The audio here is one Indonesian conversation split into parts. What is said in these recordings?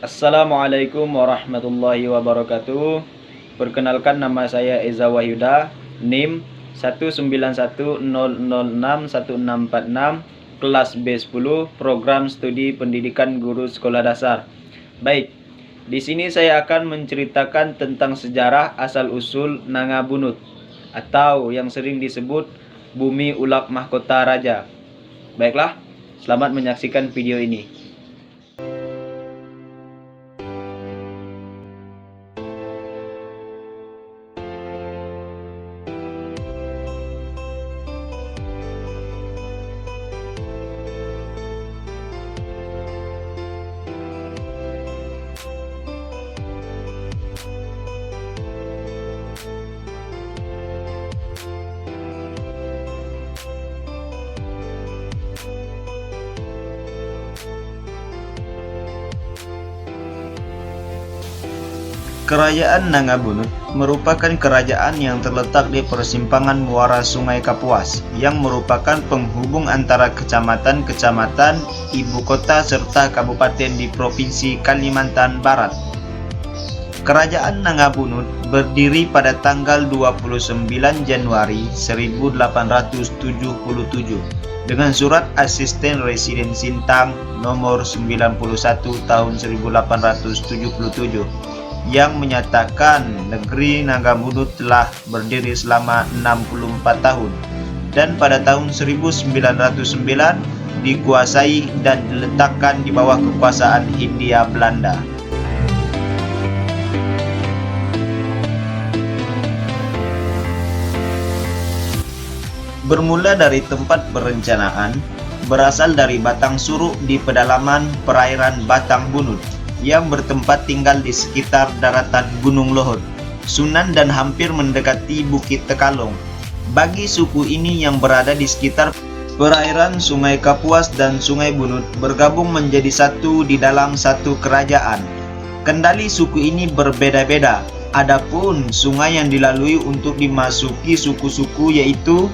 Assalamualaikum warahmatullahi wabarakatuh. Perkenalkan, nama saya Eza Wahyuda, NIM 191006146, kelas B10, program studi pendidikan guru sekolah dasar. Baik, di sini saya akan menceritakan tentang sejarah asal-usul Nangabunut atau yang sering disebut Bumi Ulak Mahkota Raja. Baiklah, selamat menyaksikan video ini. Kerajaan Nangabunut merupakan kerajaan yang terletak di persimpangan muara Sungai Kapuas yang merupakan penghubung antara kecamatan-kecamatan, ibu kota serta kabupaten di Provinsi Kalimantan Barat. Kerajaan Nangabunut berdiri pada tanggal 29 Januari 1877 dengan surat Asisten Residen Sintang nomor 91 tahun 1877 yang menyatakan negeri Nangabunut telah berdiri selama 64 tahun dan pada tahun 1909 dikuasai dan diletakkan di bawah kekuasaan Hindia Belanda. Bermula dari tempat perencanaan, berasal dari Batang Suruk di pedalaman perairan Batang Bunut yang bertempat tinggal di sekitar daratan Gunung Lohot, Sunan dan hampir mendekati Bukit Tekalong. Bagi suku ini yang berada di sekitar perairan Sungai Kapuas dan Sungai Bunut bergabung menjadi satu di dalam satu kerajaan. Kendali suku ini berbeda-beda. Adapun sungai yang dilalui untuk dimasuki suku-suku yaitu: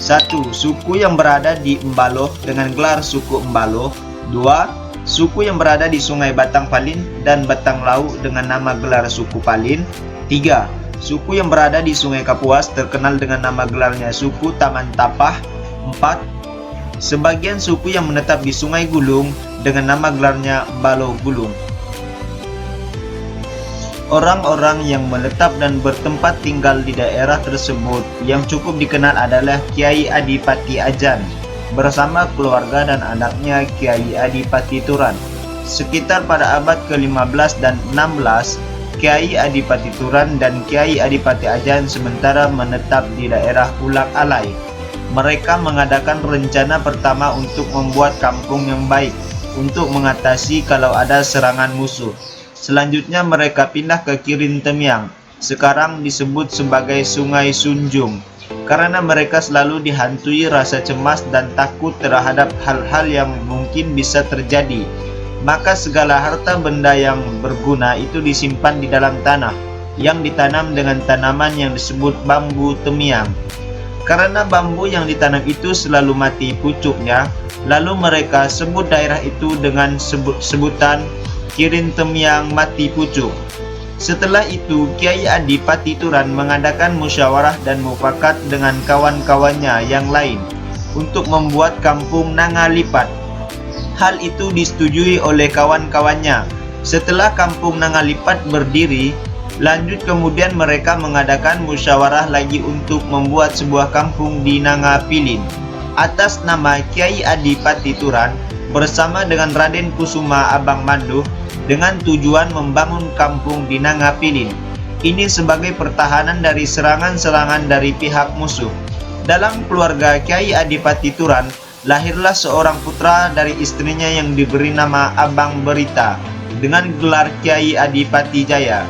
1. Suku yang berada di Embaloh dengan gelar suku Embaloh. 2. Suku yang berada di Sungai Batang Palin dan Batang Lau dengan nama gelar suku Palin. 3. Suku yang berada di Sungai Kapuas terkenal dengan nama gelarnya suku Taman Tapah. 4. Sebagian suku yang menetap di Sungai Gulung dengan nama gelarnya Baloh Gulung. Orang-orang yang menetap dan bertempat tinggal di daerah tersebut yang cukup dikenal adalah Kiai Adipati Ajan bersama keluarga dan anaknya Kiai Adipati Turan. Sekitar pada abad ke-15 dan 16, Kiai Adipati Turan dan Kiai Adipati Ajan sementara menetap di daerah Ulak Alai. Mereka mengadakan rencana pertama untuk membuat kampung yang baik untuk mengatasi kalau ada serangan musuh. Selanjutnya mereka pindah ke Kirin Temiang, sekarang disebut sebagai Sungai Sunjung, karena mereka selalu dihantui rasa cemas dan takut terhadap hal-hal yang mungkin bisa terjadi. Maka segala harta benda yang berguna itu disimpan di dalam tanah yang ditanam dengan tanaman yang disebut bambu temiang. Karena bambu yang ditanam itu selalu mati pucuknya, lalu mereka sebut daerah itu dengan sebutan Kirin Temiang Mati Pucuk. Setelah itu, Kiai Adipati Turan mengadakan musyawarah dan mufakat dengan kawan-kawannya yang lain untuk membuat kampung Nangalipat. Hal itu disetujui oleh kawan-kawannya. Setelah kampung Nangalipat berdiri, lanjut kemudian mereka mengadakan musyawarah lagi untuk membuat sebuah kampung di Nangapilin atas nama Kiai Adipati Turan bersama dengan Raden Kusuma Abang Manduh dengan tujuan membangun kampung di Nangapilin. Ini sebagai pertahanan dari serangan-serangan dari pihak musuh. Dalam keluarga Kiai Adipati Turan, lahirlah seorang putra dari istrinya yang diberi nama Abang Berita dengan gelar Kiai Adipati Jaya.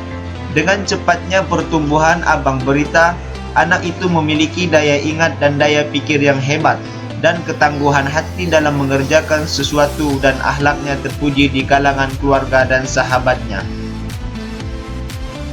Dengan cepatnya pertumbuhan Abang Berita, anak itu memiliki daya ingat dan daya pikir yang hebat dan ketangguhan hati dalam mengerjakan sesuatu, dan akhlaknya terpuji di kalangan keluarga dan sahabatnya.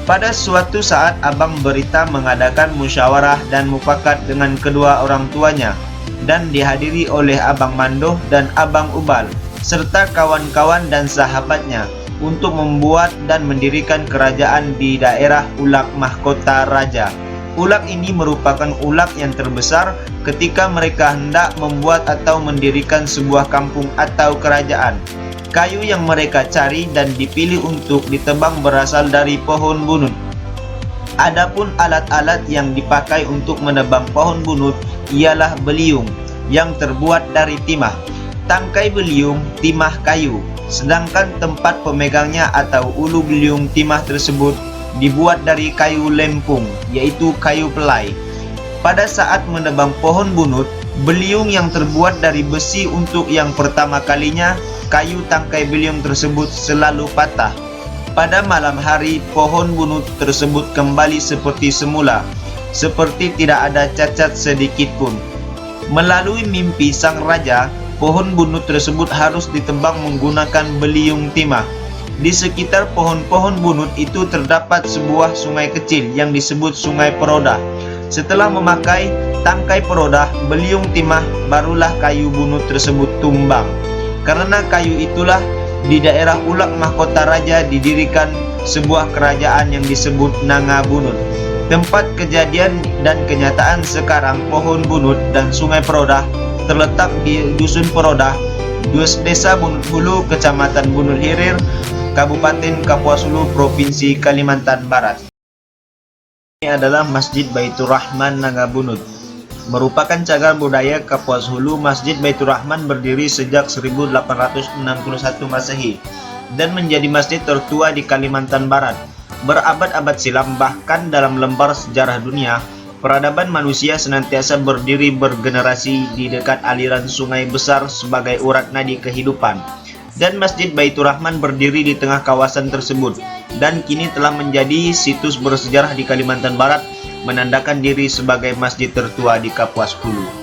Pada suatu saat Abang Berita mengadakan musyawarah dan mufakat dengan kedua orang tuanya dan dihadiri oleh Abang Mandoh dan Abang Ubal serta kawan-kawan dan sahabatnya. untuk membuat dan mendirikan kerajaan di daerah Ulak Mahkota Raja. Ulak ini merupakan ulak yang terbesar ketika mereka hendak membuat atau mendirikan sebuah kampung atau kerajaan. Kayu yang mereka cari dan dipilih untuk ditebang berasal dari pohon bunut. Adapun alat-alat yang dipakai untuk menebang pohon bunut ialah beliung yang terbuat dari timah, tangkai beliung timah kayu, sedangkan tempat pemegangnya atau ulu beliung timah tersebut dibuat dari kayu lempung, yaitu kayu pelai. Pada saat menebang pohon bunut, beliung yang terbuat dari besi untuk yang pertama kalinya, kayu tangkai beliung tersebut selalu patah. Pada malam hari, pohon bunut tersebut kembali seperti semula, seperti tidak ada cacat sedikit pun. Melalui mimpi sang raja, pohon bunut tersebut harus ditebang menggunakan beliung timah. Di sekitar pohon-pohon bunut itu terdapat sebuah sungai kecil yang disebut Sungai Perodah. Setelah memakai tangkai perodah, beliung timah, barulah kayu bunut tersebut tumbang. Karena kayu itulah di daerah Ulak Mahkota Raja didirikan sebuah kerajaan yang disebut Nanga Bunut. Tempat kejadian dan kenyataan sekarang pohon bunut dan Sungai Perodah terletak di Dusun Perodah, Desa Bunut Hulu, Kecamatan Bunut Hilir, Kabupaten Kapuas Hulu, Provinsi Kalimantan Barat. Ini adalah Masjid Baitur Rahman Nanga Bunut. Merupakan cagar budaya Kapuas Hulu, Masjid Baitur Rahman berdiri sejak 1861 Masehi dan menjadi masjid tertua di Kalimantan Barat. Berabad-abad silam, bahkan dalam lembar sejarah dunia, peradaban manusia senantiasa berdiri bergenerasi di dekat aliran sungai besar sebagai urat nadi kehidupan. Dan Masjid Baitur Rahman berdiri di tengah kawasan tersebut dan kini telah menjadi situs bersejarah di Kalimantan Barat, menandakan diri sebagai masjid tertua di Kapuas Hulu.